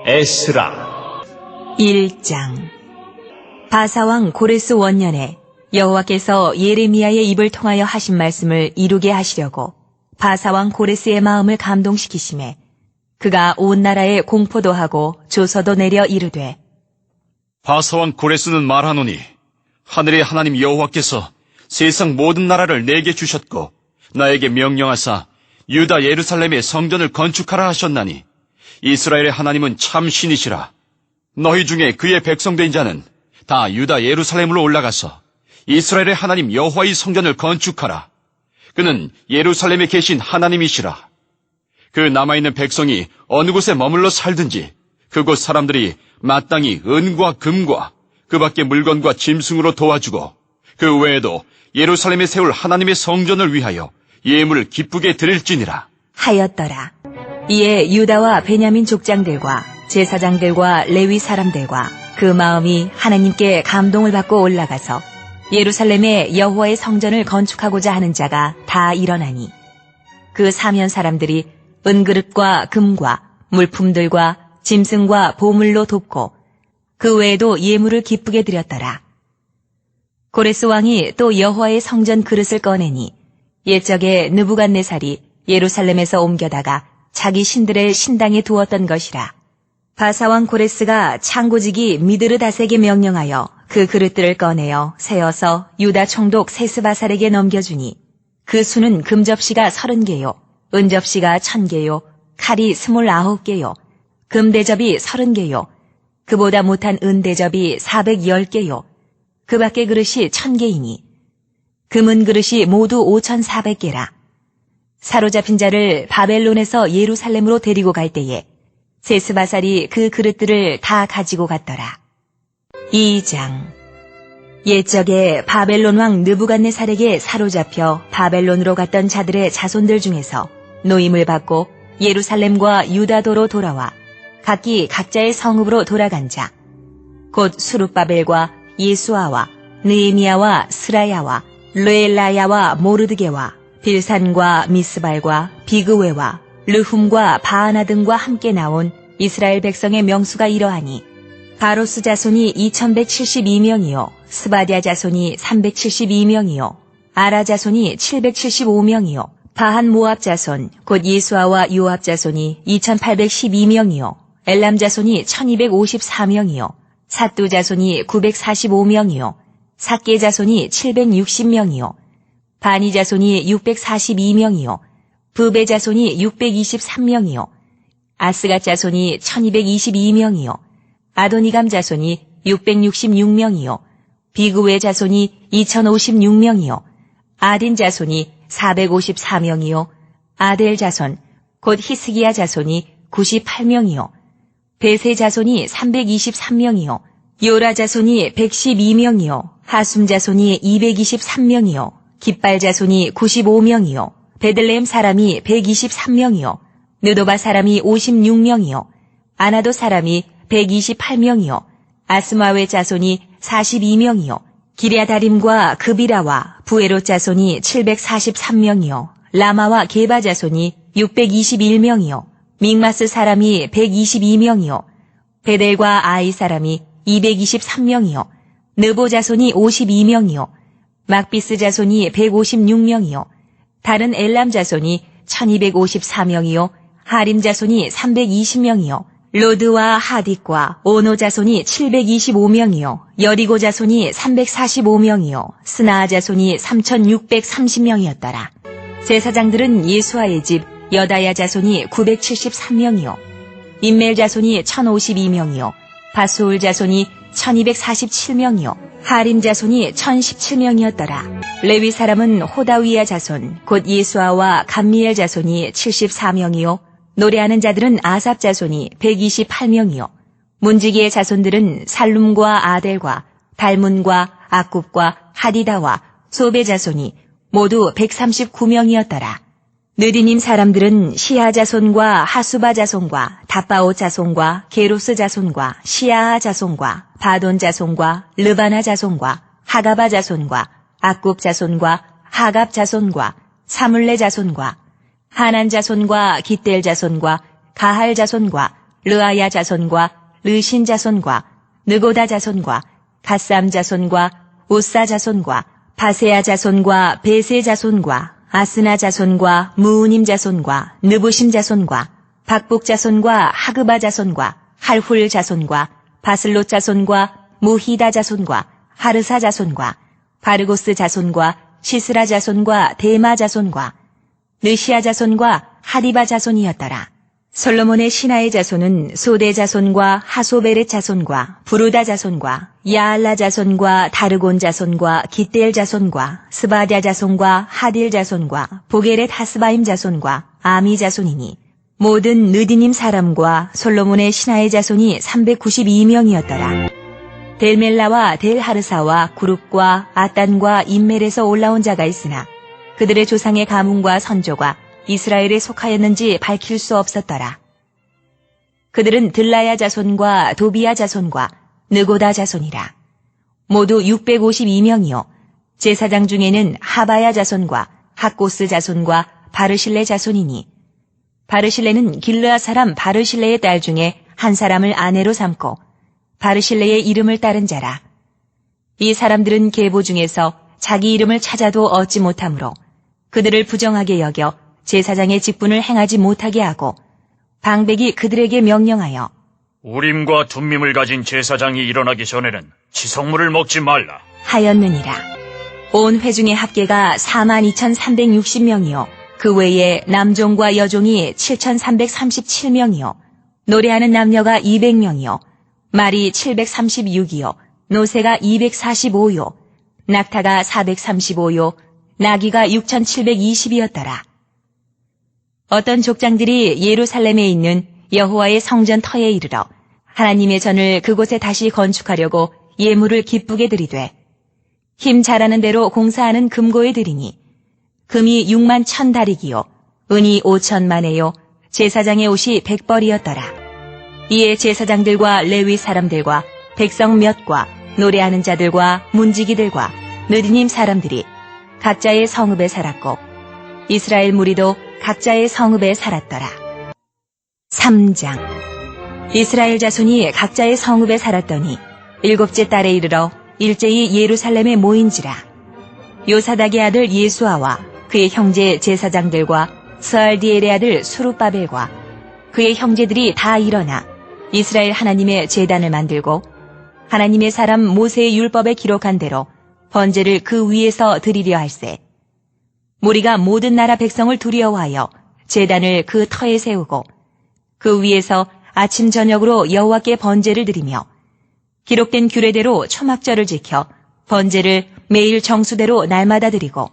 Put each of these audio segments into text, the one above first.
에스라 1장. 바사왕 고레스 원년에 여호와께서 예레미야의 입을 통하여 하신 말씀을 이루게 하시려고 바사왕 고레스의 마음을 감동시키심에 그가 온 나라에 공포도 하고 조서도 내려 이르되, 바사왕 고레스는 말하노니 하늘의 하나님 여호와께서 세상 모든 나라를 내게 주셨고 나에게 명령하사 유다 예루살렘의 성전을 건축하라 하셨나니 이스라엘의 하나님은 참 신이시라. 너희 중에 그의 백성된 자는 다 유다 예루살렘으로 올라가서 이스라엘의 하나님 여호와의 성전을 건축하라. 그는 예루살렘에 계신 하나님이시라. 그 남아있는 백성이 어느 곳에 머물러 살든지 그곳 사람들이 마땅히 은과 금과 그 밖의 물건과 짐승으로 도와주고 그 외에도 예루살렘에 세울 하나님의 성전을 위하여 예물을 기쁘게 드릴지니라 하였더라. 이에 유다와 베냐민 족장들과 제사장들과 레위 사람들과 그 마음이 하나님께 감동을 받고 올라가서 예루살렘에 여호와의 성전을 건축하고자 하는 자가 다 일어나니 그 사면 사람들이 은그릇과 금과 물품들과 짐승과 보물로 돕고 그 외에도 예물을 기쁘게 드렸더라. 고레스 왕이 또 여호와의 성전 그릇을 꺼내니 옛적에 느부갓네살이 예루살렘에서 옮겨다가 자기 신들의 신당에 두었던 것이라. 바사왕 고레스가 창고지기 미드르닷에게 명령하여 그 그릇들을 꺼내어 세어서 유다 총독 세스바살에게 넘겨주니 그 수는 금접시가 30개요, 은접시가 1000개요, 칼이 29개요, 금대접이 30개요, 그보다 못한 은대접이 410개요, 그 밖의 그릇이 1000개이니 금은 그릇이 모두 5400개라. 사로잡힌 자를 바벨론에서 예루살렘으로 데리고 갈 때에 세스바살이 그 그릇들을 다 가지고 갔더라. 2장. 옛적에 바벨론 왕 느부갓네살에게 사로잡혀 바벨론으로 갔던 자들의 자손들 중에서 노임을 받고 예루살렘과 유다도로 돌아와 각기 각자의 성읍으로 돌아간 자, 곧 수룹바벨과 예수아와 느헤미야와 스라야와 르엘라야와 모르드게와 빌산과 미스발과 비그웨와 르훔과 바하나 등과 함께 나온 이스라엘 백성의 명수가 이러하니 바로스 자손이 2172명이요 스바디아 자손이 372명이요 아라 자손이 775명이요 바한 모압 자손 곧 예수아와 요압 자손이 2812명이요 엘람 자손이 1254명이요 삿두 자손이 945명이요 삭게 자손이 760명이요 바니 자손이 642명이요 부베 자손이 623명이요 아스갓 자손이 1222명이요 아도니감 자손이 666명이요 비그웨 자손이 2056명이요 아딘 자손이 454명이요 아델 자손 곧 히스기야 자손이 98명이요 베세 자손이 323명이요 요라 자손이 112명이요 하숨 자손이 223명이요 깃발 자손이 95명이요 베들레헴 사람이 123명이요 느도바 사람이 56명이요 아나도 사람이 128명이요 아스마웨 자손이 42명이요 기랴다림과 그비라와 부에롯 자손이 743명이요 라마와 게바 자손이 621명이요 믹마스 사람이 122명이요 베델과 아이 사람이 223명이요 느보 자손이 52명이요 막비스 자손이 156명이요 다른 엘람 자손이 1254명이요 하림 자손이 320명이요 로드와 하딕과 오노 자손이 725명이요 여리고 자손이 345명이요 스나아 자손이 3630명이었더라. 제사장들은 예수아의 집 여다야 자손이 973명이요 임멜 자손이 1052명이요 바수울 자손이 1247명이요 하림 자손이 1017명이었더라. 레위 사람은 호다위야 자손 곧 예수아와 감미엘 자손이 74명이요 노래하는 자들은 아삽 자손이 128명이요 문지기의 자손들은 살룸과 아델과 달문과 악굽과 하디다와 소베 자손이 모두 139명이었더라. 느디님 사람들은 시아 자손과 하수바 자손과 다바오 자손과 게로스 자손과 시아하 자손과 바돈 자손과 르바나 자손과 하가바 자손과 악굽 자손과 하갑 자손과 사물레 자손과 하난 자손과 깃델 자손과 가할 자손과 르아야 자손과 르신 자손과 느고다 자손과 갓삼 자손과 우사 자손과 바세야 자손과 베세 자손과 아스나 자손과 무우님 자손과 느부심 자손과 박북 자손과 하그바 자손과 할훌 자손과 바슬롯 자손과 무히다 자손과 하르사 자손과 바르고스 자손과 시스라 자손과 데마 자손과 느시아 자손과 하디바 자손이었더라. 솔로몬의 신하의 자손은 소대 자손과 하소베렛 자손과 부르다 자손과 야알라 자손과 다르곤 자손과 기델 자손과 스바랴 자손과 하딜 자손과 보게렛 하스바임 자손과 아미 자손이니 모든 느디님 사람과 솔로몬의 신하의 자손이 392명이었더라. 델멜라와 델하르사와 구룹과 아단과 인멜에서 올라온 자가 있으나 그들의 조상의 가문과 선조가 이스라엘에 속하였는지 밝힐 수 없었더라. 그들은 들라야 자손과 도비야 자손과 느고다 자손이라. 모두 652명이요. 제사장 중에는 하바야 자손과 학고스 자손과 바르실레 자손이니 바르실레는 길르아 사람 바르실레의 딸 중에 한 사람을 아내로 삼고 바르실레의 이름을 따른 자라. 이 사람들은 계보 중에서 자기 이름을 찾아도 얻지 못하므로 그들을 부정하게 여겨 제사장의 직분을 행하지 못하게 하고 방백이 그들에게 명령하여 우림과 둠밈을 가진 제사장이 일어나기 전에는 지성물을 먹지 말라 하였느니라. 온 회중의 합계가 42,360명이요. 그 외에 남종과 여종이 7,337명이요. 노래하는 남녀가 200명이요. 말이 736이요. 노새가 245요. 낙타가 435요. 나귀가 6,720이었더라. 어떤 족장들이 예루살렘에 있는 여호와의 성전 터에 이르러 하나님의 전을 그곳에 다시 건축하려고 예물을 기쁘게 드리되 힘 잘하는 대로 공사하는 금고에 드리니 금이 6만 1,000다리기요 은이 5천만에요 제사장의 옷이 100벌이었더라. 이에 제사장들과 레위 사람들과 백성 몇과 노래하는 자들과 문지기들과 느디님 사람들이 각자의 성읍에 살았고 이스라엘 무리도 각자의 성읍에 살았더라. 3장. 이스라엘 자손이 각자의 성읍에 살았더니 7째 달에 이르러 일제히 예루살렘에 모인지라. 요사닥의 아들 예수아와 그의 형제 제사장들과 스알디엘의 아들 수룹바벨과 그의 형제들이 다 일어나 이스라엘 하나님의 제단을 만들고 하나님의 사람 모세의 율법에 기록한 대로 번제를 그 위에서 드리려 할세. 무리가 모든 나라 백성을 두려워하여 제단을 그 터에 세우고 그 위에서 아침 저녁으로 여호와께 번제를 드리며 기록된 규례대로 초막절을 지켜 번제를 매일 정수대로 날마다 드리고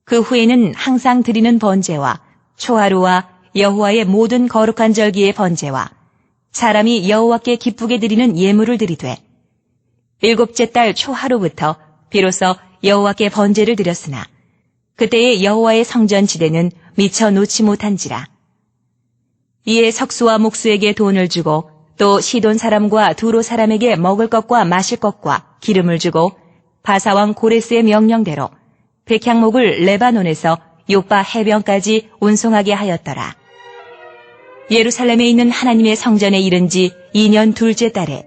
그 후에는 항상 드리는 번제와 초하루와 여호와의 모든 거룩한 절기의 번제와 사람이 여호와께 기쁘게 드리는 예물을 드리되 7째 달 초하루부터 비로소 여호와께 번제를 드렸으나 그때의 여호와의 성전 지대는 미처 놓지 못한지라. 이에 석수와 목수에게 돈을 주고 또 시돈 사람과 두로 사람에게 먹을 것과 마실 것과 기름을 주고 바사왕 고레스의 명령대로 백향목을 레바논에서 요빠 해변까지 운송하게 하였더라. 예루살렘에 있는 하나님의 성전에 이른 지 2년 둘째 달에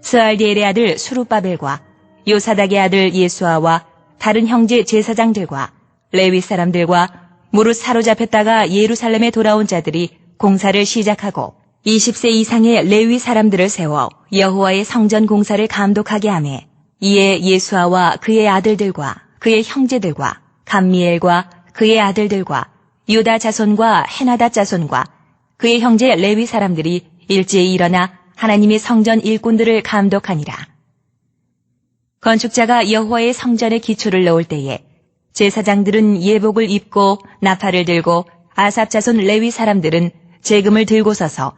스알디엘의 아들 수룹바벨과 요사닥의 아들 예수아와 다른 형제 제사장들과 레위 사람들과 무릇 사로잡혔다가 예루살렘에 돌아온 자들이 공사를 시작하고 20세 이상의 레위 사람들을 세워 여호와의 성전 공사를 감독하게 하매 이에 예수아와 그의 아들들과 그의 형제들과 감미엘과 그의 아들들과 유다 자손과 헤나다 자손과 그의 형제 레위 사람들이 일제히 일어나 하나님의 성전 일꾼들을 감독하니라. 건축자가 여호와의 성전에 기초를 넣을 때에 제사장들은 예복을 입고 나팔을 들고 아삽 자손 레위 사람들은 제금을 들고 서서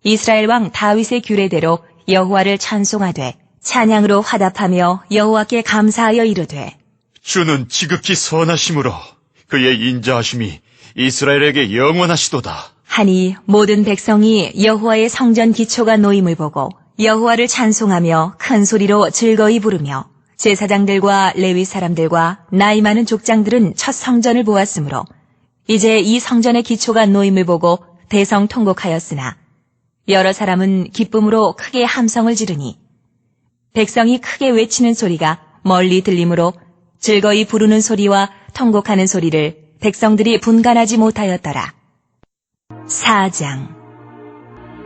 이스라엘 왕 다윗의 규례대로 여호와를 찬송하되 찬양으로 화답하며 여호와께 감사하여 이르되 주는 지극히 선하심으로 그의 인자하심이 이스라엘에게 영원하시도다. 하니 모든 백성이 여호와의 성전 기초가 놓임을 보고 여호와를 찬송하며 큰 소리로 즐거이 부르며 제사장들과 레위 사람들과 나이 많은 족장들은 첫 성전을 보았으므로 이제 이 성전의 기초가 놓임을 보고 대성통곡하였으나 여러 사람은 기쁨으로 크게 함성을 지르니 백성이 크게 외치는 소리가 멀리 들리므로 즐거이 부르는 소리와 통곡하는 소리를 백성들이 분간하지 못하였더라. 4장.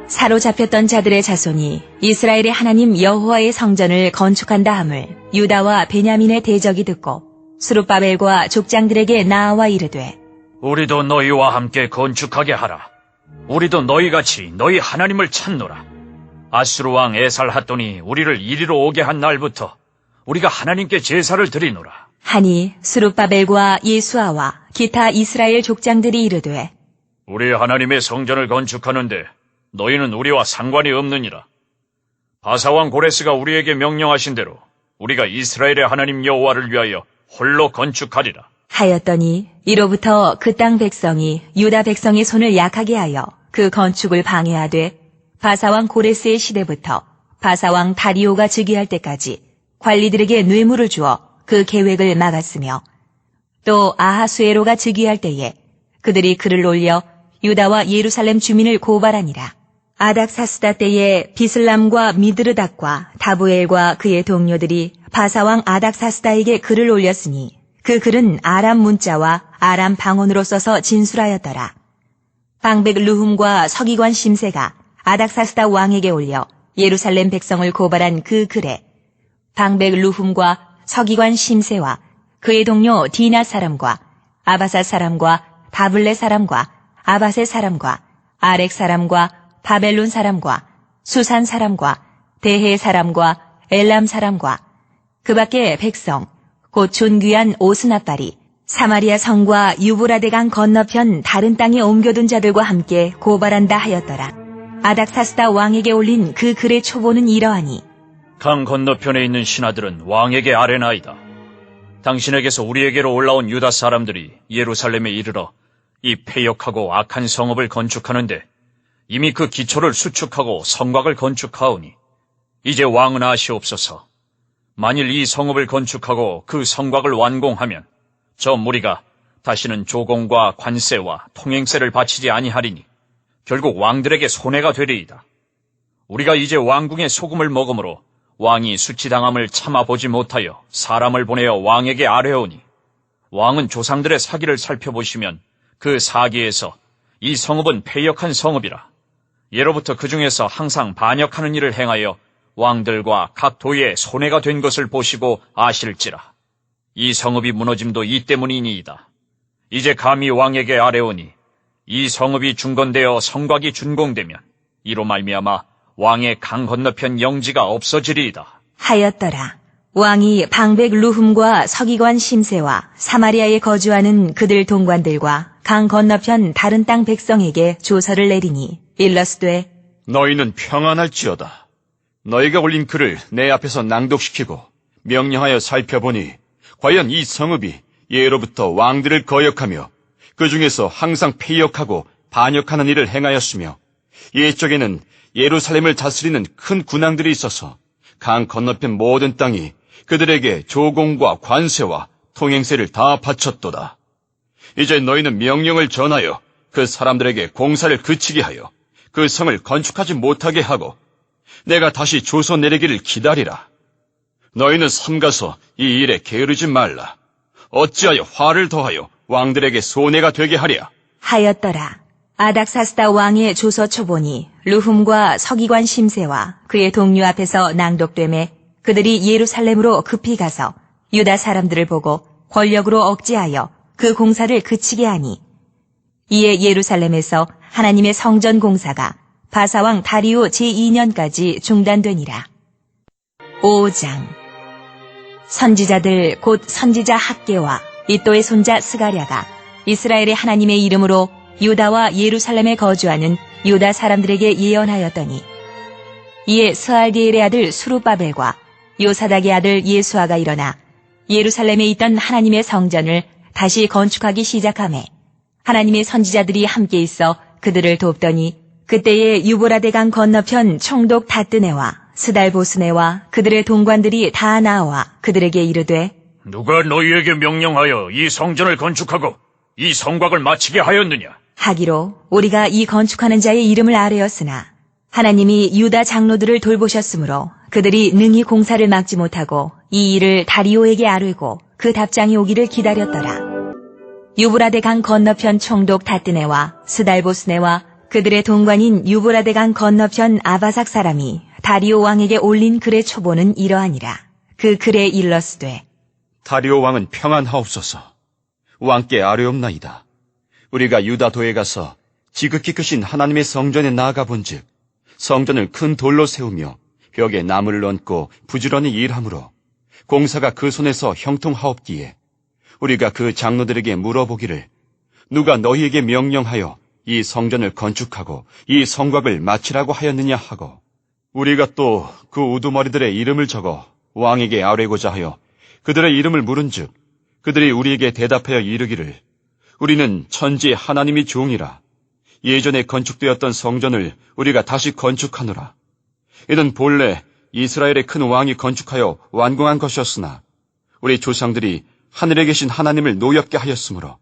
사로잡혔던 자들의 자손이 이스라엘의 하나님 여호와의 성전을 건축한다 함을 유다와 베냐민의 대적이 듣고 스룹바벨과 족장들에게 나아와 이르되 우리도 너희와 함께 건축하게 하라. 우리도 너희같이 너희 하나님을 찾노라. 아수르 왕 에살핫돈이 우리를 이리로 오게 한 날부터 우리가 하나님께 제사를 드리노라. 하니 스룹바벨과 예수아와 기타 이스라엘 족장들이 이르되 우리 하나님의 성전을 건축하는데 너희는 우리와 상관이 없느니라. 바사왕 고레스가 우리에게 명령하신 대로 우리가 이스라엘의 하나님 여호와를 위하여 홀로 건축하리라. 하였더니 이로부터 그 땅 백성이 유다 백성의 손을 약하게 하여 그 건축을 방해하되 바사왕 고레스의 시대부터 바사왕 다리오가 즉위할 때까지 관리들에게 뇌물을 주어 그 계획을 막았으며 또 아하수에로가 즉위할 때에 그들이 글을 올려 유다와 예루살렘 주민을 고발하니라. 아닥사스다 때에 비슬람과 미드르닥과 다부엘과 그의 동료들이 바사왕 아닥사스다에게 글을 올렸으니 그 글은 아람 문자와 아람 방언으로 써서 진술하였더라. 방백 루훔과 서기관 심세가 아닥사스다 왕에게 올려 예루살렘 백성을 고발한 그 글에 방백 루훔과 서기관 심세와 그의 동료 디나 사람과 아바사 사람과 다블레 사람과 아바세 사람과 아렉 사람과 바벨론 사람과 수산 사람과 대해 사람과 엘람 사람과 그 밖에 백성 곧 존귀한 오스나빨이 사마리아 성과 유브라데강 건너편 다른 땅에 옮겨둔 자들과 함께 고발한다 하였더라. 아닥사스다 왕에게 올린 그 글의 초보는 이러하니 강 건너편에 있는 신하들은 왕에게 아뢰나이다. 당신에게서 우리에게로 올라온 유다 사람들이 예루살렘에 이르러 이 패역하고 악한 성읍을 건축하는데 이미 그 기초를 수축하고 성곽을 건축하오니 이제 왕은 아시옵소서. 만일 이 성읍을 건축하고 그 성곽을 완공하면 저 무리가 다시는 조공과 관세와 통행세를 바치지 아니하리니 결국 왕들에게 손해가 되리이다. 우리가 이제 왕궁의 소금을 먹음으로 왕이 수치당함을 참아보지 못하여 사람을 보내어 왕에게 아뢰오니 왕은 조상들의 사기를 살펴보시면 그 사기에서 이 성읍은 패역한 성읍이라. 예로부터 그 중에서 항상 반역하는 일을 행하여 왕들과 각 도에 손해가 된 것을 보시고 아실지라. 이 성읍이 무너짐도 이 때문이니이다. 이제 감히 왕에게 아뢰오니 이 성읍이 중건되어 성곽이 준공되면 이로 말미암아 왕의 강 건너편 영지가 없어지리이다. 하였더라. 왕이 방백 루훔과 서기관 심세와 사마리아에 거주하는 그들 동관들과 강 건너편 다른 땅 백성에게 조서를 내리니 일러스되 너희는 평안할지어다. 너희가 올린 글을 내 앞에서 낭독시키고 명령하여 살펴보니 과연 이 성읍이 예로부터 왕들을 거역하며 그 중에서 항상 패역하고 반역하는 일을 행하였으며 옛적에는 예루살렘을 다스리는 큰 군왕들이 있어서 강 건너편 모든 땅이 그들에게 조공과 관세와 통행세를 다 바쳤도다. 이제 너희는 명령을 전하여 그 사람들에게 공사를 그치게 하여 그 성을 건축하지 못하게 하고 내가 다시 조서 내리기를 기다리라. 너희는 삼가서 이 일에 게으르지 말라. 어찌하여 화를 더하여 왕들에게 손해가 되게 하랴. 하였더라. 아닥사스다 왕의 조서 초본이 루훔과 서기관 심세와 그의 동료 앞에서 낭독되매 그들이 예루살렘으로 급히 가서 유다 사람들을 보고 권력으로 억제하여 그 공사를 그치게 하니 이에 예루살렘에서 하나님의 성전 공사가 바사왕 다리오 제2년까지 중단되니라. 5장. 선지자들 곧 선지자 학계와 이또의 손자 스가랴가 이스라엘의 하나님의 이름으로 유다와 예루살렘에 거주하는 유다 사람들에게 예언하였더니 이에 스알디엘의 아들 수룹바벨과 요사닥의 아들 예수아가 일어나 예루살렘에 있던 하나님의 성전을 다시 건축하기 시작하매 하나님의 선지자들이 함께 있어 그들을 돕더니 그때에 유보라데강 건너편 총독 다뜨네와 스달보스네와 그들의 동관들이 다 나와 그들에게 이르되 누가 너희에게 명령하여 이 성전을 건축하고 이 성곽을 마치게 하였느냐? 하기로 우리가 이 건축하는 자의 이름을 아뢰었으나 하나님이 유다 장로들을 돌보셨으므로 그들이 능히 공사를 막지 못하고 이 일을 다리오에게 아뢰고 그 답장이 오기를 기다렸더라. 유브라데 강 건너편 총독 다뜨네와 스달보스네와 그들의 동관인 유브라데 강 건너편 아바삭 사람이 다리오 왕에게 올린 글의 초보는 이러하니라. 그 글에 일렀으되 다리오 왕은 평안하옵소서. 왕께 아뢰옵나이다. 우리가 유다도에 가서 지극히 크신 하나님의 성전에 나아가 본즉 성전을 큰 돌로 세우며 벽에 나무를 얹고 부지런히 일하므로 공사가 그 손에서 형통하옵기에 우리가 그 장로들에게 물어보기를 누가 너희에게 명령하여 이 성전을 건축하고 이 성곽을 마치라고 하였느냐 하고 우리가 또 그 우두머리들의 이름을 적어 왕에게 아뢰고자 하여 그들의 이름을 물은즉 그들이 우리에게 대답하여 이르기를 우리는 천지 하나님이 종이라 예전에 건축되었던 성전을 우리가 다시 건축하노라. 이는 본래 이스라엘의 큰 왕이 건축하여 완공한 것이었으나 우리 조상들이 하늘에 계신 하나님을 노엽게 하였으므로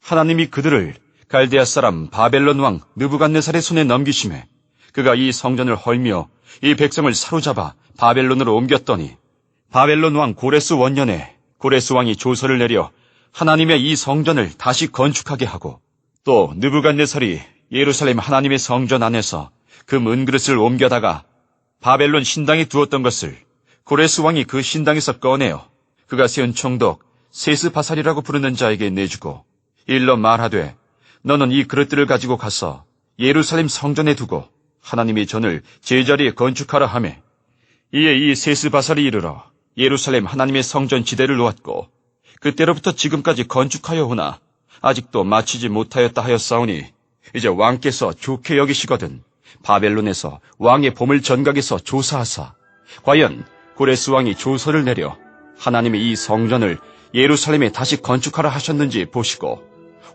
하나님이 그들을 갈대아 사람 바벨론 왕 느부갓네살의 손에 넘기심에 그가 이 성전을 헐며 이 백성을 사로잡아 바벨론으로 옮겼더니 바벨론 왕 고레스 원년에 고레스 왕이 조서를 내려 하나님의 이 성전을 다시 건축하게 하고 또 느부갓네살이 예루살렘 하나님의 성전 안에서 그 은그릇을 옮겨다가 바벨론 신당에 두었던 것을 고레스 왕이 그 신당에서 꺼내어 그가 세운 총독 세스바살이라고 부르는 자에게 내주고 일러 말하되 너는 이 그릇들을 가지고 가서 예루살렘 성전에 두고 하나님의 전을 제자리에 건축하라 하매 이에 이 세스바살이 이르러 예루살렘 하나님의 성전 지대를 놓았고 그때로부터 지금까지 건축하여 오나 아직도 마치지 못하였다 하였사오니 이제 왕께서 좋게 여기시거든 바벨론에서 왕의 보물 전각에서 조사하사 과연 고레스 왕이 조서를 내려 하나님의 이 성전을 예루살렘에 다시 건축하라 하셨는지 보시고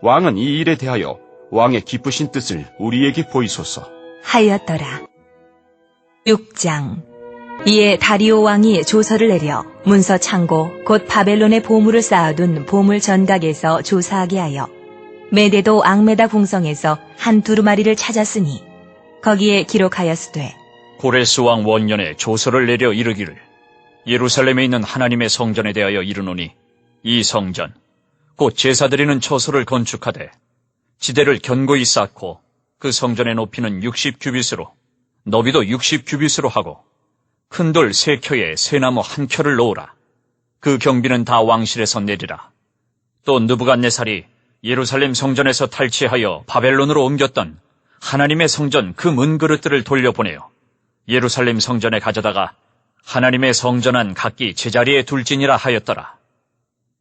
왕은 이 일에 대하여 왕의 기쁘신 뜻을 우리에게 보이소서. 하였더라. 6장. 이에 다리오 왕이 조서를 내려 문서 창고 곧 바벨론의 보물을 쌓아둔 보물 전각에서 조사하게 하여 메데도 앙메다 궁성에서 한 두루마리를 찾았으니 거기에 기록하였으되 고레스 왕 원년에 조서를 내려 이르기를 예루살렘에 있는 하나님의 성전에 대하여 이르노니 이 성전 곧 제사드리는 처소를 건축하되 지대를 견고히 쌓고 그 성전의 높이는 60규빗으로 너비도 60규빗으로 하고 큰 돌 3켜에 쇠나무 1켜를 놓으라. 그 경비는 다 왕실에서 내리라. 또 느부갓네살이 예루살렘 성전에서 탈취하여 바벨론으로 옮겼던 하나님의 성전 그 문그릇들을 돌려보내어 예루살렘 성전에 가져다가 하나님의 성전 안 각기 제자리에 둘지니라 하였더라.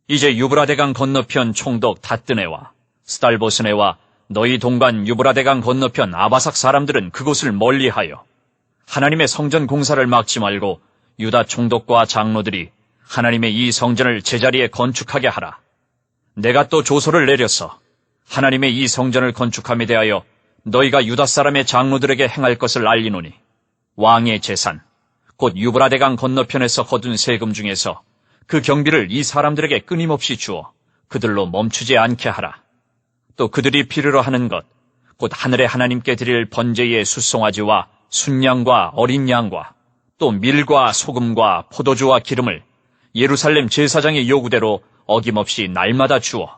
이제 유브라데강 건너편 총독 다뜨네와 스달보스네와 너희 동반 유브라데강 건너편 아바삭 사람들은 그곳을 멀리하여 하나님의 성전 공사를 막지 말고 유다 총독과 장로들이 하나님의 이 성전을 제자리에 건축하게 하라. 내가 또 조서를 내려서 하나님의 이 성전을 건축함에 대하여 너희가 유다 사람의 장로들에게 행할 것을 알리노니 왕의 재산 곧 유브라데강 건너편에서 거둔 세금 중에서 그 경비를 이 사람들에게 끊임없이 주어 그들로 멈추지 않게 하라. 또 그들이 필요로 하는 것 곧 하늘의 하나님께 드릴 번제의 숫송아지와 순양과 어린 양과 또 밀과 소금과 포도주와 기름을 예루살렘 제사장의 요구대로 어김없이 날마다 주어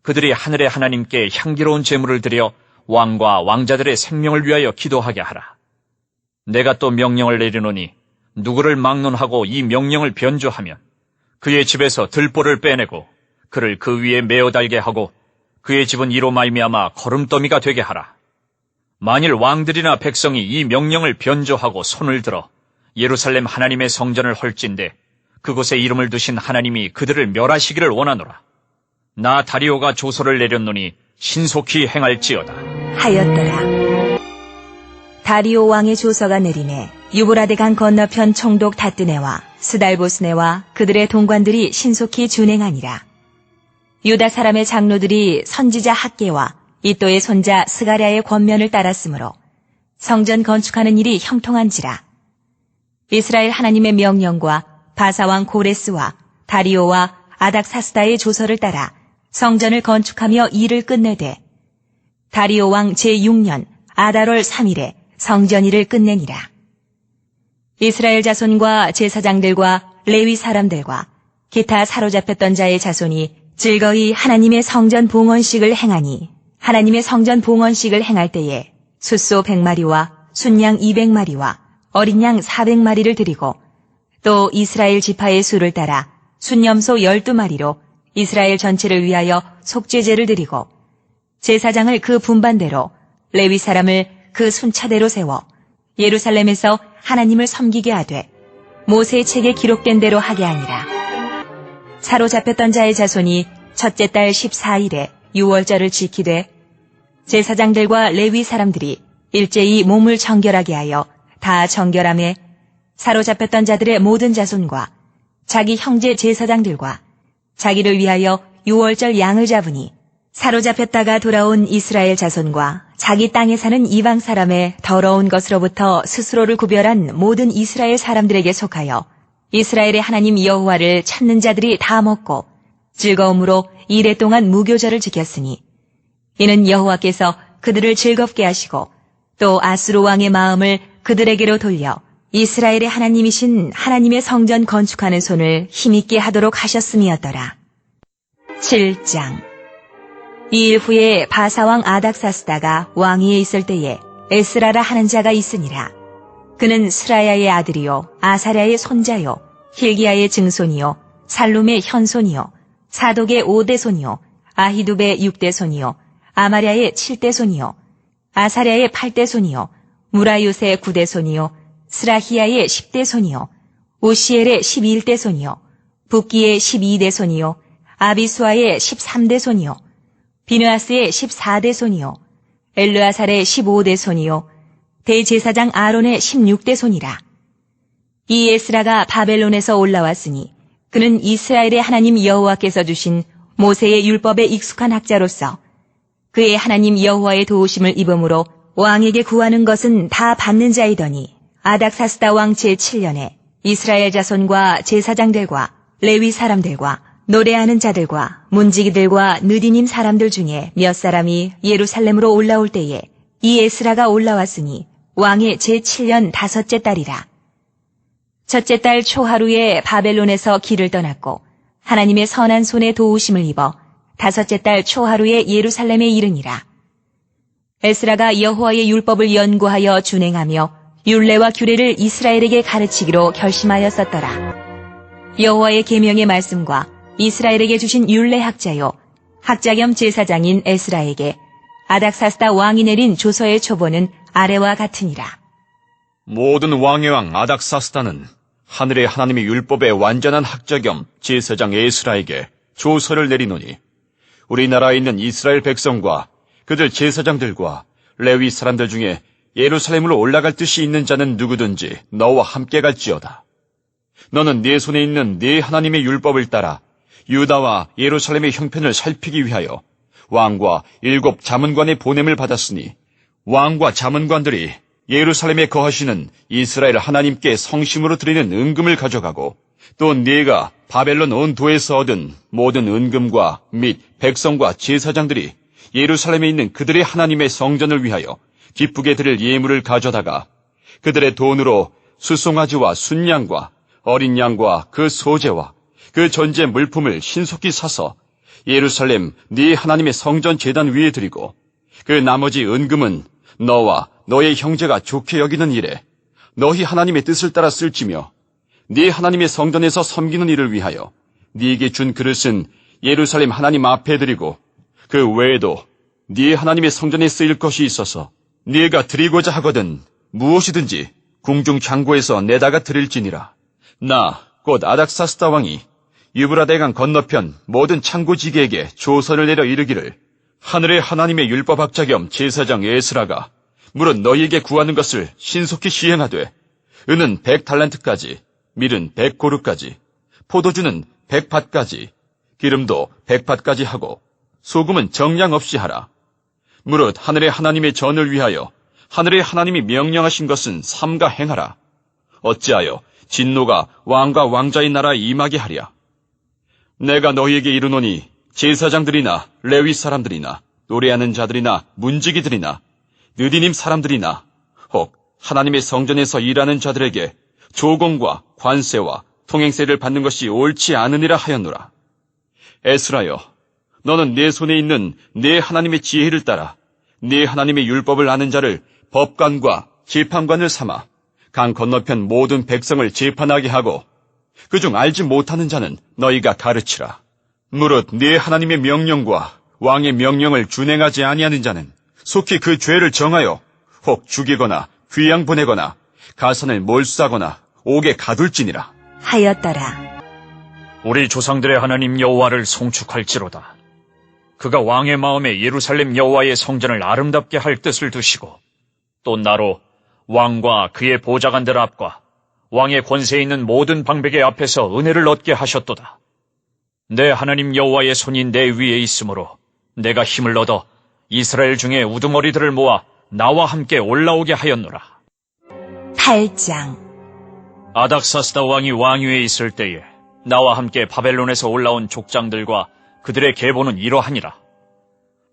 그들이 하늘의 하나님께 향기로운 제물을 드려 왕과 왕자들의 생명을 위하여 기도하게 하라. 내가 또 명령을 내리노니 누구를 막론하고 이 명령을 변조하면 그의 집에서 들보를 빼내고 그를 그 위에 메어 달게 하고 그의 집은 이로 말미암아 거름더미가 되게 하라. 만일 왕들이나 백성이 이 명령을 변조하고 손을 들어 예루살렘 하나님의 성전을 헐진대 그곳에 이름을 두신 하나님이 그들을 멸하시기를 원하노라. 나 다리오가 조서를 내렸노니 신속히 행할지어다. 하였더라. 다리오 왕의 조서가 내리매 유브라데강 건너편 총독 다뜨네와 스달보스네와 그들의 동관들이 신속히 준행하니라. 유다 사람의 장로들이 선지자 학계와 이또의 손자 스가랴의 권면을 따랐으므로 성전 건축하는 일이 형통한지라. 이스라엘 하나님의 명령과 바사왕 고레스와 다리오와 아닥사스다의 조서를 따라 성전을 건축하며 일을 끝내되 다리오 왕 제6년 아달월 3일에 성전 일을 끝내니라. 이스라엘 자손과 제사장들과 레위 사람들과 기타 사로잡혔던 자의 자손이 즐거이 하나님의 성전 봉헌식을 행하니 하나님의 성전 봉헌식을 행할 때에 숫소 100마리와 순양 200마리와 어린 양 400마리를 드리고 또 이스라엘 지파의 수를 따라 순염소 12마리로 이스라엘 전체를 위하여 속죄제를 드리고 제사장을 그 분반대로 레위 사람을 그 순차대로 세워 예루살렘에서 하나님을 섬기게 하되 모세의 책에 기록된 대로 하게 하니라. 사로잡혔던 자의 자손이 첫째 달 14일에 유월절을 지키되 제사장들과 레위 사람들이 일제히 몸을 정결하게 하여 다 정결함에 사로잡혔던 자들의 모든 자손과 자기 형제 제사장들과 자기를 위하여 유월절 양을 잡으니 사로잡혔다가 돌아온 이스라엘 자손과 자기 땅에 사는 이방 사람의 더러운 것으로부터 스스로를 구별한 모든 이스라엘 사람들에게 속하여 이스라엘의 하나님 여호와를 찾는 자들이 다 먹고 즐거움으로 이래 동안 무교절을 지켰으니 이는 여호와께서 그들을 즐겁게 하시고 또 아수르 왕의 마음을 그들에게로 돌려 이스라엘의 하나님이신 하나님의 성전 건축하는 손을 힘있게 하도록 하셨음이었더라. 7장. 이 일 후에 바사왕 아닥사스다가 왕위에 있을 때에 에스라라 하는 자가 있으니라. 그는 스라야의 아들이요 아사랴의 손자요 힐기야의 증손이요 살룸의 현손이요 사독의 5대손이요 아히두베의 6대손이요 아마랴의 7대손이요 아사랴의 8대손이요 무라윳의 9대손이요 스라히야의 10대손이요 우시엘의 11대손이요 붓기의 12대손이요 아비수아의 13대손이요 비느하스의 14대손이요 엘르아살의 15대손이요 대제사장 아론의 16대손이라. 이 에스라가 바벨론에서 올라왔으니 그는 이스라엘의 하나님 여호와께서 주신 모세의 율법에 익숙한 학자로서 그의 하나님 여호와의 도우심을 입음으로 왕에게 구하는 것은 다 받는 자이더니 아닥사스다 왕 제7년에 이스라엘 자손과 제사장들과 레위 사람들과 노래하는 자들과 문지기들과 느디님 사람들 중에 몇 사람이 예루살렘으로 올라올 때에 이 에스라가 올라왔으니 왕의 제7년 5째 달이라. 첫째 달 초하루에 바벨론에서 길을 떠났고 하나님의 선한 손에 도우심을 입어 5째 달 초하루에 예루살렘에 이르니라. 에스라가 여호와의 율법을 연구하여 준행하며 율례와 규례를 이스라엘에게 가르치기로 결심하였었더라. 여호와의 계명의 말씀과 이스라엘에게 주신 율례 학자요 학자 겸 제사장인 에스라에게 아닥사스다 왕이 내린 조서의 초본은 아래와 같으니라. 모든 왕의 왕 아닥사스다는 하늘의 하나님의 율법의 완전한 학자 겸 제사장 에스라에게 조서를 내리노니 우리나라에 있는 이스라엘 백성과 그들 제사장들과 레위 사람들 중에 예루살렘으로 올라갈 뜻이 있는 자는 누구든지 너와 함께 갈지어다. 너는 네 손에 있는 네 하나님의 율법을 따라 유다와 예루살렘의 형편을 살피기 위하여 왕과 7 자문관의 보냄을 받았으니 왕과 자문관들이 예루살렘에 거하시는 이스라엘 하나님께 성심으로 드리는 은금을 가져가고 또 네가 바벨론 온 도에서 얻은 모든 은금과 및 백성과 제사장들이 예루살렘에 있는 그들의 하나님의 성전을 위하여 기쁘게 드릴 예물을 가져다가 그들의 돈으로 수송아지와 순양과 어린 양과 그 소재와 그 전제 물품을 신속히 사서 예루살렘 네 하나님의 성전 제단 위에 드리고 그 나머지 은금은 너와 너의 형제가 좋게 여기는 일에 너희 하나님의 뜻을 따라 쓸지며 네 하나님의 성전에서 섬기는 일을 위하여 네게 준 그릇은 예루살렘 하나님 앞에 드리고 그 외에도 네 하나님의 성전에 쓰일 것이 있어서 네가 드리고자 하거든 무엇이든지 궁중 창고에서 내다가 드릴지니라. 나 곧 아닥사스다 왕이 유브라데강 건너편 모든 창고지기에게 조서를 내려 이르기를 하늘의 하나님의 율법학자 겸 제사장 에스라가 물은 너희에게 구하는 것을 신속히 시행하되 은은 100달란트까지 밀은 100고루까지 포도주는 100밭까지 기름도 100밭까지 하고 소금은 정량 없이 하라. 무릇 하늘의 하나님의 전을 위하여 하늘의 하나님이 명령하신 것은 삼가 행하라. 어찌하여 진노가 왕과 왕자의 나라에 임하게 하랴. 내가 너희에게 이르노니 제사장들이나 레위 사람들이나 노래하는 자들이나 문지기들이나 느디님 사람들이나 혹 하나님의 성전에서 일하는 자들에게 조공과 관세와 통행세를 받는 것이 옳지 않으니라 하였노라. 에스라여, 너는 내 손에 있는 내 하나님의 지혜를 따라 네 하나님의 율법을 아는 자를 법관과 재판관을 삼아 강 건너편 모든 백성을 재판하게 하고 그중 알지 못하는 자는 너희가 가르치라. 무릇 네 하나님의 명령과 왕의 명령을 준행하지 아니하는 자는 속히 그 죄를 정하여 혹 죽이거나 귀양 보내거나 가산을 몰수하거나 옥에 가둘지니라 하였더라. 우리 조상들의 하나님 여호와를 송축할지로다. 그가 왕의 마음에 예루살렘 여호와의 성전을 아름답게 할 뜻을 두시고 또 나로 왕과 그의 보좌관들 앞과 왕의 권세에 있는 모든 방백의 앞에서 은혜를 얻게 하셨도다. 내 하나님 여호와의 손이 내 위에 있으므로 내가 힘을 얻어 이스라엘 중에 우두머리들을 모아 나와 함께 올라오게 하였노라. 8장. 아닥사스다 왕이 왕위에 있을 때에 나와 함께 바벨론에서 올라온 족장들과 그들의 계보는 이러하니라.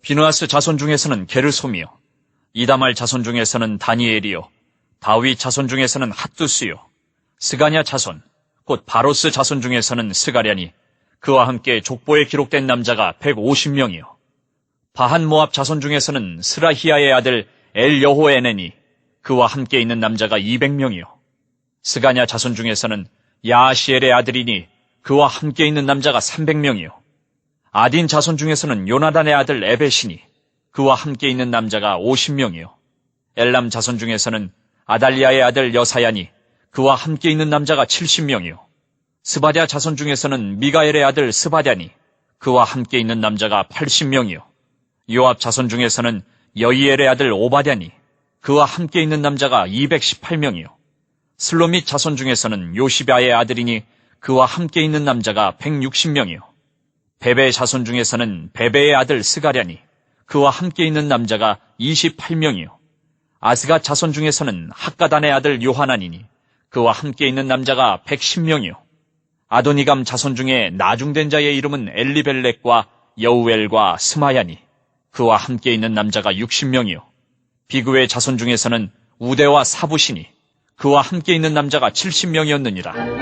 비느하스 자손 중에서는 게르솜이요, 이다말 자손 중에서는 다니엘이요, 다윗 자손 중에서는 핫두스요, 스가냐 자손, 곧 바로스 자손 중에서는 스가랴니, 그와 함께 족보에 기록된 남자가 150명이요. 바한 모압 자손 중에서는 스라히야의 아들 엘여호에넨이, 그와 함께 있는 남자가 200명이요. 스가냐 자손 중에서는 야시엘의 아들이니, 그와 함께 있는 남자가 300명이요. 아딘 자손 중에서는 요나단의 아들 에벳이니, 그와 함께 있는 남자가 50명이요. 엘람 자손 중에서는 아달리아의 아들 여사야니, 그와 함께 있는 남자가 70명이요. 스바랴 자손 중에서는 미가엘의 아들 스바랴니, 그와 함께 있는 남자가 80명이요. 요압 자손 중에서는 여이엘의 아들 오바댜니, 그와 함께 있는 남자가 218명이요. 슬로밋 자손 중에서는 요시바의 아들이니, 그와 함께 있는 남자가 160명이요. 베베 자손 중에서는 베베의 아들 스가랴니, 그와 함께 있는 남자가 28명이요. 아스갓 자손 중에서는 학가단의 아들 요하나니니, 그와 함께 있는 남자가 110명이요. 아도니감 자손 중에 나중된 자의 이름은 엘리벨렉과 여우엘과 스마야니, 그와 함께 있는 남자가 60명이요. 비그의 자손 중에서는 우데와 사부시니, 그와 함께 있는 남자가 70명이었느니라.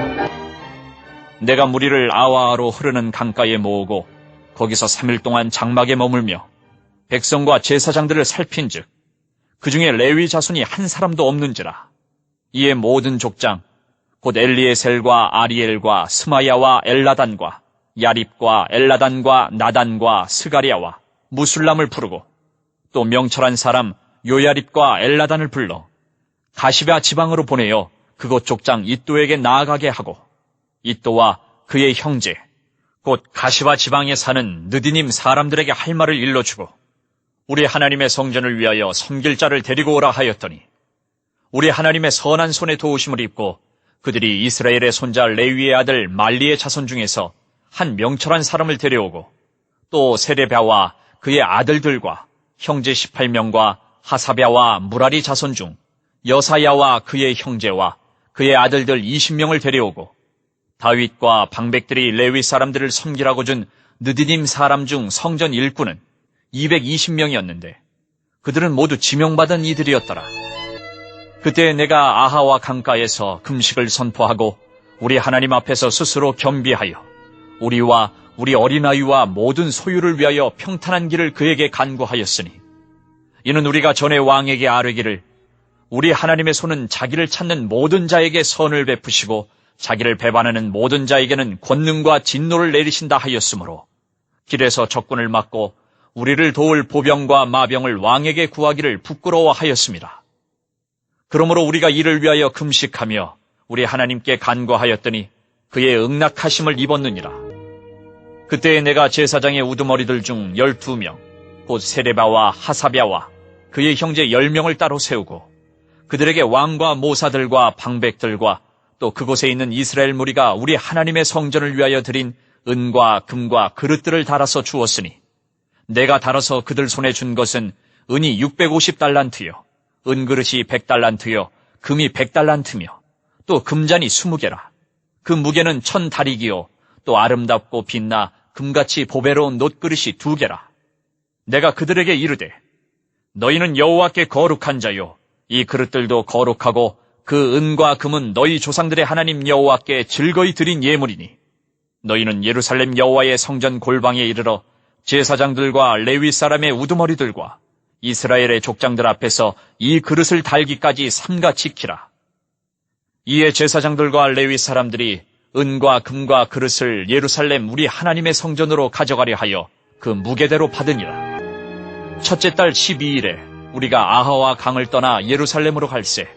내가 무리를 아와로 흐르는 강가에 모으고 거기서 3일 동안 장막에 머물며 백성과 제사장들을 살핀즉 그 중에 레위 자손이 한 사람도 없는지라. 이에 모든 족장 곧 엘리에셀과 아리엘과 스마야와 엘라단과 야립과 엘라단과 나단과 스가리아와 무술람을 부르고 또 명철한 사람 요야립과 엘라단을 불러 가시베아 지방으로 보내어 그곳 족장 이또에게 나아가게 하고 이또와 그의 형제 곧 가시바 지방에 사는 느디님 사람들에게 할 말을 일러주고 우리 하나님의 성전을 위하여 섬길 자를 데리고 오라 하였더니 우리 하나님의 선한 손에 도우심을 입고 그들이 이스라엘의 손자 레위의 아들 말리의 자손 중에서 한 명철한 사람을 데려오고 또 세레랴와 그의 아들들과 형제 18명과 하사랴와 무라리 자손 중 여사야와 그의 형제와 그의 아들들 20명을 데려오고 다윗과 방백들이 레위 사람들을 섬기라고 준 느디님 사람 중 성전 일꾼은 220명이었는데 그들은 모두 지명받은 이들이었더라. 그때 내가 아하와 강가에서 금식을 선포하고 우리 하나님 앞에서 스스로 겸비하여 우리와 우리 어린아이와 모든 소유를 위하여 평탄한 길을 그에게 간구하였으니 이는 우리가 전에 왕에게 아뢰기를 우리 하나님의 손은 자기를 찾는 모든 자에게 선을 베푸시고 자기를 배반하는 모든 자에게는 권능과 진노를 내리신다 하였으므로 길에서 적군을 막고 우리를 도울 보병과 마병을 왕에게 구하기를 부끄러워하였습니다. 그러므로 우리가 이를 위하여 금식하며 우리 하나님께 간구하였더니 그의 응낙하심을 입었느니라. 그때에 내가 제사장의 우두머리들 중 12명 곧 세레바와 하사랴와 그의 형제 10명을 따로 세우고 그들에게 왕과 모사들과 방백들과 또 그곳에 있는 이스라엘 무리가 우리 하나님의 성전을 위하여 드린 은과 금과 그릇들을 달아서 주었으니 내가 달아서 그들 손에 준 것은 은이 650달란트요 은그릇이 100달란트요 금이 100달란트며 또 금잔이 20개라. 그 무게는 1000다리기요 또 아름답고 빛나 금같이 보배로운 놋그릇이 2개라. 내가 그들에게 이르되 너희는 여호와께 거룩한 자요 이 그릇들도 거룩하고 그 은과 금은 너희 조상들의 하나님 여호와께 즐거이 드린 예물이니 너희는 예루살렘 여호와의 성전 골방에 이르러 제사장들과 레위 사람의 우두머리들과 이스라엘의 족장들 앞에서 이 그릇을 달기까지 삼가 지키라. 이에 제사장들과 레위 사람들이 은과 금과 그릇을 예루살렘 우리 하나님의 성전으로 가져가려 하여 그 무게대로 받으니라. 첫째 달 12일에 우리가 아하와 강을 떠나 예루살렘으로 갈새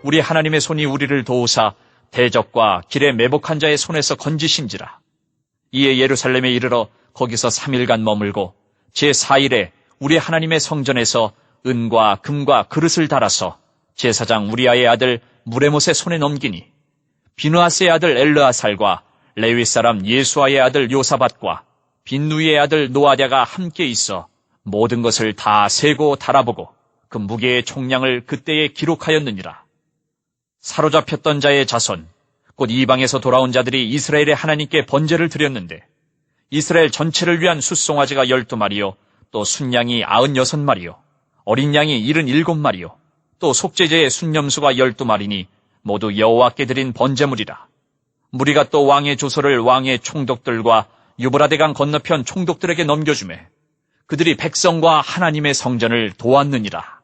우리 하나님의 손이 우리를 도우사 대적과 길에 매복한 자의 손에서 건지신지라. 이에 예루살렘에 이르러 거기서 3일간 머물고 제4일에 우리 하나님의 성전에서 은과 금과 그릇을 달아서 제사장 우리아의 아들 무레못의 손에 넘기니 비느하스의 아들 엘르아살과 레위 사람 예수아의 아들 요사밧과 빈누이의 아들 노아랴가 함께 있어 모든 것을 다 세고 달아보고 그 무게의 총량을 그때에 기록하였느니라. 사로잡혔던 자의 자손 곧 이방에서 돌아온 자들이 이스라엘의 하나님께 번제를 드렸는데 이스라엘 전체를 위한 숫송아지가 12마리요 또 순양이 96마리요 어린 양이 77마리요 또 속죄제의 순념수가 12마리니 모두 여호와께 드린 번제물이라. 무리가 또 왕의 조서를 왕의 총독들과 유브라데강 건너편 총독들에게 넘겨주매 그들이 백성과 하나님의 성전을 도왔느니라.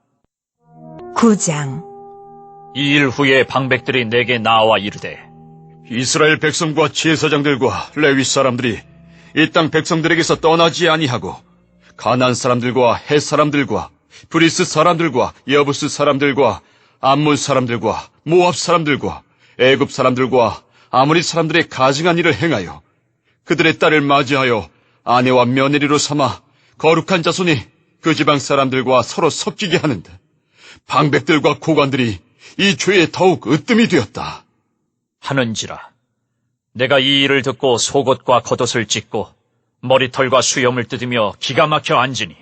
9장. 이 일 후에 방백들이 내게 나와 이르되 이스라엘 백성과 제사장들과 레위 사람들이 이 땅 백성들에게서 떠나지 아니하고 가나안 사람들과 헷 사람들과 브리스 사람들과 여부스 사람들과 암몬 사람들과 모압 사람들과 애굽 사람들과 아모리 사람들의 가증한 일을 행하여 그들의 딸을 맞이하여 아내와 며느리로 삼아 거룩한 자손이 그 지방 사람들과 서로 섞이게 하는데 방백들과 고관들이 이 죄에 더욱 으뜸이 되었다. 하는지라. 내가 이 일을 듣고 속옷과 겉옷을 찢고 머리털과 수염을 뜯으며 기가 막혀 앉으니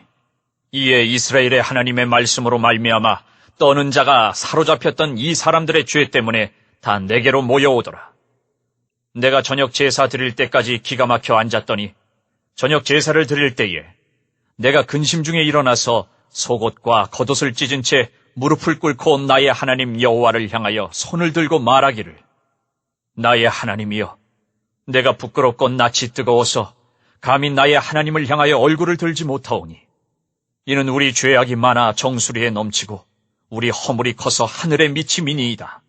이에 이스라엘의 하나님의 말씀으로 말미암아 떠는 자가 사로잡혔던 이 사람들의 죄 때문에 다 내게로 모여오더라. 내가 저녁 제사 드릴 때까지 기가 막혀 앉았더니 저녁 제사를 드릴 때에 내가 근심 중에 일어나서 속옷과 겉옷을 찢은 채 무릎을 꿇고 나의 하나님 여호와를 향하여 손을 들고 말하기를 나의 하나님이여 내가 부끄럽고 낯이 뜨거워서 감히 나의 하나님을 향하여 얼굴을 들지 못하오니 이는 우리 죄악이 많아 정수리에 넘치고 우리 허물이 커서 하늘에 미치미니이다.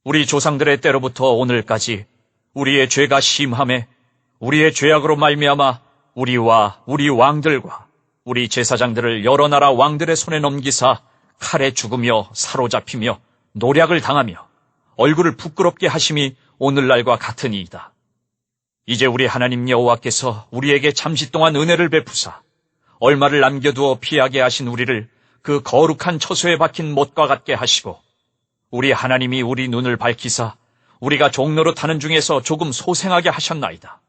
우리 조상들의 때로부터 오늘까지 우리의 죄가 심함에 우리의 죄악으로 말미암아 우리와 우리 왕들과 우리 제사장들을 여러 나라 왕들의 손에 넘기사 칼에 죽으며 사로잡히며 노략을 당하며 얼굴을 부끄럽게 하심이 오늘날과 같으니이다. 이제 우리 하나님 여호와께서 우리에게 잠시 동안 은혜를 베푸사 얼마를 남겨두어 피하게 하신 우리를 그 거룩한 처소에 박힌 못과 같게 하시고 우리 하나님이 우리 눈을 밝히사 우리가 종로로 타는 중에서 조금 소생하게 하셨나이다.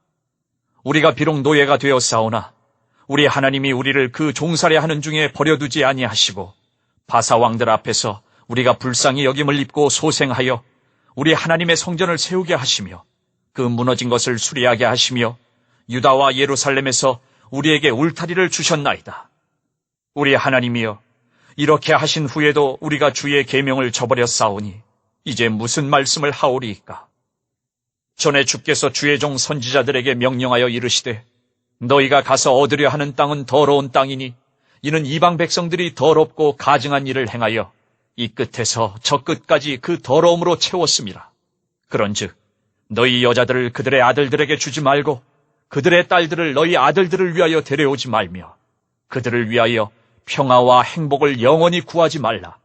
우리가 비록 노예가 되었사오나 우리 하나님이 우리를 그 종살이하는 중에 버려두지 아니하시고 바사 왕들 앞에서 우리가 불쌍히 여김을 입고 소생하여 우리 하나님의 성전을 세우게 하시며 그 무너진 것을 수리하게 하시며 유다와 예루살렘에서 우리에게 울타리를 주셨나이다. 우리 하나님이여 이렇게 하신 후에도 우리가 주의 계명을 저버렸사오니 이제 무슨 말씀을 하오리이까. 전에 주께서 주의 종 선지자들에게 명령하여 이르시되 너희가 가서 얻으려 하는 땅은 더러운 땅이니 이는 이방 백성들이 더럽고 가증한 일을 행하여 이 끝에서 저 끝까지 그 더러움으로 채웠음이라. 그런즉 너희 여자들을 그들의 아들들에게 주지 말고 그들의 딸들을 너희 아들들을 위하여 데려오지 말며 그들을 위하여 평화와 행복을 영원히 구하지 말라.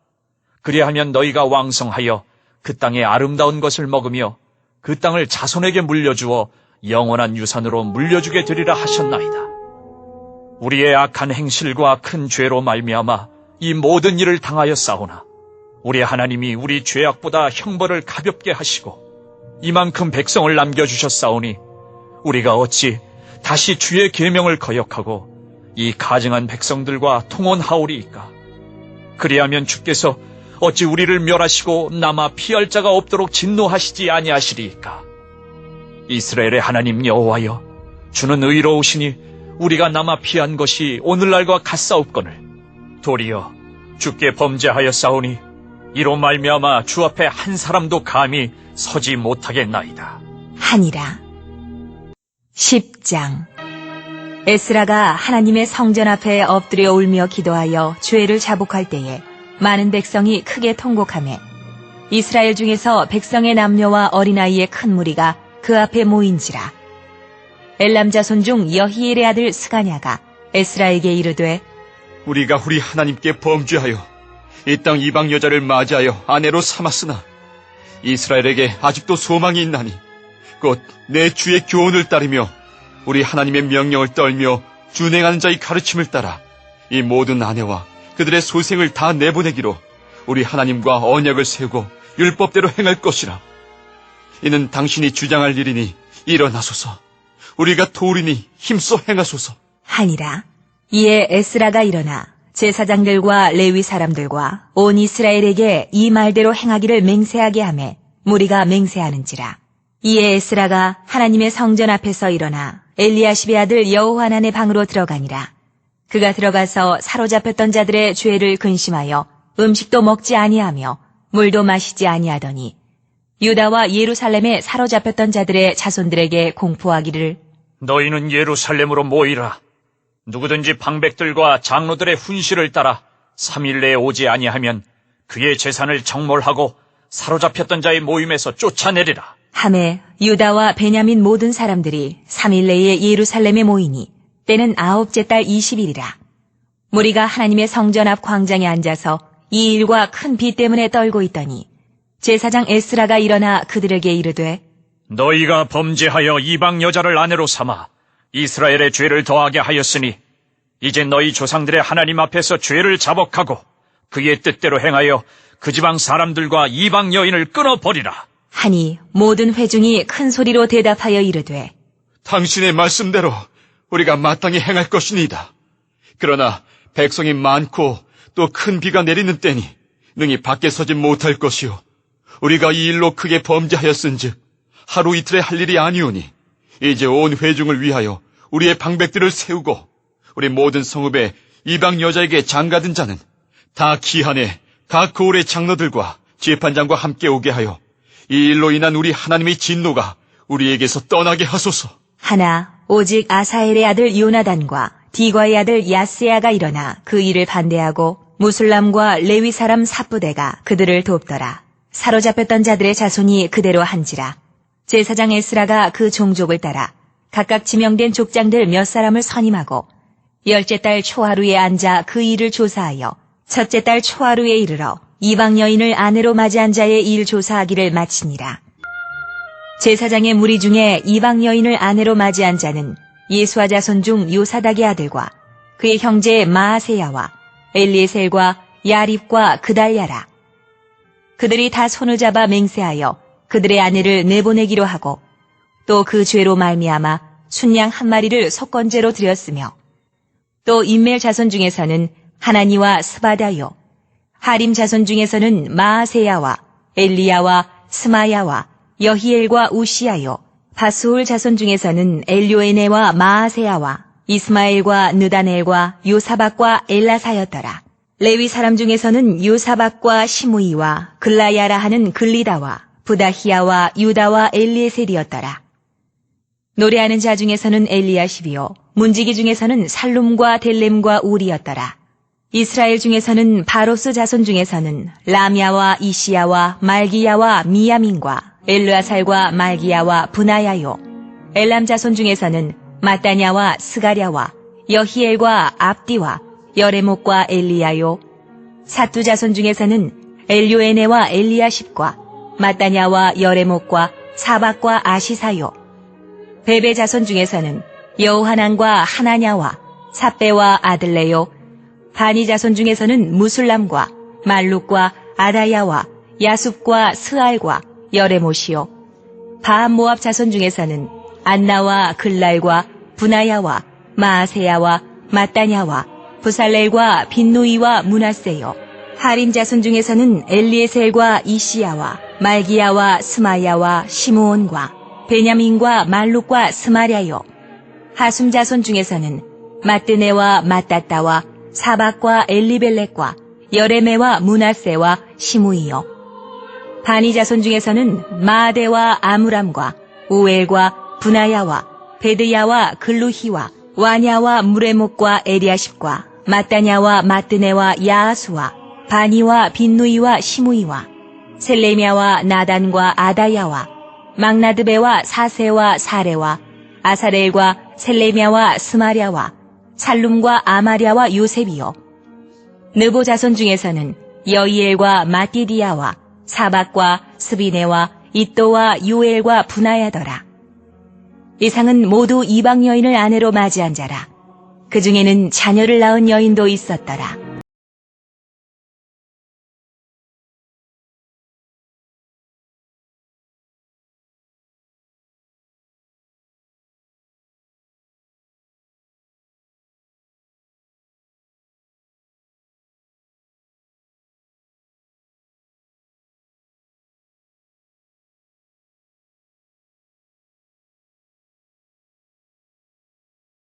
그리하면 너희가 왕성하여 그 땅의 아름다운 것을 먹으며 그 땅을 자손에게 물려주어 영원한 유산으로 물려주게 되리라 하셨나이다. 우리의 악한 행실과 큰 죄로 말미암아 이 모든 일을 당하였사오나 우리 하나님이 우리 죄악보다 형벌을 가볍게 하시고 이만큼 백성을 남겨주셨사오니 우리가 어찌 다시 주의 계명을 거역하고 이 가증한 백성들과 통혼하오리이까. 그리하면 주께서 어찌 우리를 멸하시고 남아 피할 자가 없도록 진노하시지 아니하시리이까. 이스라엘의 하나님 여호와여 주는 의로우시니 우리가 남아 피한 것이 오늘날과 같사옵거늘 도리어 주께 범죄하였사오니 이로 말미암아 주 앞에 한 사람도 감히 서지 못하겠나이다. 하니라. 10장. 에스라가 하나님의 성전 앞에 엎드려 울며 기도하여 죄를 자복할 때에 많은 백성이 크게 통곡하매 이스라엘 중에서 백성의 남녀와 어린아이의 큰 무리가 그 앞에 모인지라. 엘람 자손 중 여히엘의 아들 스가냐가 에스라에게 이르되 우리가 우리 하나님께 범죄하여 이 땅 이방 여자를 맞이하여 아내로 삼았으나 이스라엘에게 아직도 소망이 있나니 곧 내 주의 교훈을 따르며 우리 하나님의 명령을 떨며 준행하는 자의 가르침을 따라 이 모든 아내와 그들의 소생을 다 내보내기로 우리 하나님과 언약을 세우고 율법대로 행할 것이라. 이는 당신이 주장할 일이니 일어나소서. 우리가 도우리니 힘써 행하소서. 하니라. 이에 에스라가 일어나 제사장들과 레위 사람들과 온 이스라엘에게 이 말대로 행하기를 맹세하게 하매 무리가 맹세하는지라. 이에 에스라가 하나님의 성전 앞에서 일어나 엘리야십의 아들 여호하난의 방으로 들어가니라. 그가 들어가서 사로잡혔던 자들의 죄를 근심하여 음식도 먹지 아니하며 물도 마시지 아니하더니 유다와 예루살렘에 사로잡혔던 자들의 자손들에게 공포하기를 너희는 예루살렘으로 모이라. 누구든지 방백들과 장로들의 훈시를 따라 3일 내에 오지 아니하면 그의 재산을 정몰하고 사로잡혔던 자의 모임에서 쫓아내리라. 하매 유다와 베냐민 모든 사람들이 3일 내에 예루살렘에 모이니 때는 9째 달 20일이라. 무리가 하나님의 성전 앞 광장에 앉아서 이 일과 큰 비 때문에 떨고 있더니 제사장 에스라가 일어나 그들에게 이르되 너희가 범죄하여 이방 여자를 아내로 삼아 이스라엘의 죄를 더하게 하였으니 이제 너희 조상들의 하나님 앞에서 죄를 자복하고 그의 뜻대로 행하여 그 지방 사람들과 이방 여인을 끊어버리라. 하니 모든 회중이 큰 소리로 대답하여 이르되 당신의 말씀대로 우리가 마땅히 행할 것이니이다. 그러나 백성이 많고 또 큰 비가 내리는 때니 능히 밖에 서지 못할 것이요. 우리가 이 일로 크게 범죄하였은즉 하루 이틀에 할 일이 아니오니 이제 온 회중을 위하여 우리의 방백들을 세우고 우리 모든 성읍에 이방 여자에게 장가든 자는 다 기한에 각 거울의 장로들과 재판장과 함께 오게 하여 이 일로 인한 우리 하나님의 진노가 우리에게서 떠나게 하소서. 하나 오직 아사엘의 아들 요나단과 디과의 아들 야스야가 일어나 그 일을 반대하고 무술람과 레위 사람 삽부대가 그들을 돕더라. 사로잡혔던 자들의 자손이 그대로 한지라. 제사장 에스라가 그 종족을 따라 각각 지명된 족장들 몇 사람을 선임하고 10째 달 초하루에 앉아 그 일을 조사하여 첫째 달 초하루에 이르러 이방 여인을 아내로 맞이한 자의 일 조사하기를 마치니라. 제사장의 무리 중에 이방 여인을 아내로 맞이한 자는 예수아 자손 중 요사닥의 아들과 그의 형제 마아세야와 엘리에셀과 야립과 그달야라. 그들이 다 손을 잡아 맹세하여 그들의 아내를 내보내기로 하고 또 그 죄로 말미암아 순양 한 마리를 속건제로 드렸으며 또 인멜 자손 중에서는 하나니와 스바다요 하림 자손 중에서는 마아세야와 엘리야와 스마야와 여히엘과 우시야요 바수울 자손 중에서는 엘요에네와 마아세야와 이스마엘과 느다넬과 요사박과 엘라사였더라. 레위 사람 중에서는 요사박과 시므이와 글라야라 하는 글리다와 부다히야와 유다와 엘리에셀이었더라. 노래하는 자 중에서는 엘리야십이요 문지기 중에서는 살룸과 델렘과 울이었더라. 이스라엘 중에서는 바로스 자손 중에서는 라미야와 이시야와 말기야와 미야민과 엘르아살과 말기야와 분하야요. 엘람 자손 중에서는 마따냐와 스가랴와 여히엘과 압디와 여레목과 엘리야요. 사뚜 자손 중에서는 엘요에네와 엘리야십과 마따냐와 여레목과 사박과 아시사요. 베베 자손 중에서는 여호하난과 하나냐와 삽베와 아들레요. 바니 자손 중에서는 무술람과 말룩과 아다야와 야숲과 스알과 여레못이요. 바한 모압 자손 중에서는 안나와 글랄과 분하야와 마아세야와 마따냐와 부살렐과 빈누이와 문하세요. 하림 자손 중에서는 엘리에셀과 이시야와 말기야와 스마야와 시므온과 베냐민과 말룩과 스마랴요. 하숨 자손 중에서는 마뜨네와 마따따와 사박과 엘리벨렉과 여레메와 므낫세와 시므이요. 바니 자손 중에서는 마아데와 아므람과 우엘과 분하야와 베드야와 글루히와 와냐와 무레목과 에리아십과 마따냐와 마뜨네와 야아수와 바니와 빈누이와 시므이와 셀레미야와 나단과 아다야와 막나드베와 사세와 사레와 아사렐과 셀레미야와 스마랴와 살룸과 아마랴와 요셉이요. 느보 자손 중에서는 여이엘과 마띠디야와 사박과 스비네와 이또와 요엘과 분하야더라. 이상은 모두 이방 여인을 아내로 맞이한 자라. 그 중에는 자녀를 낳은 여인도 있었더라.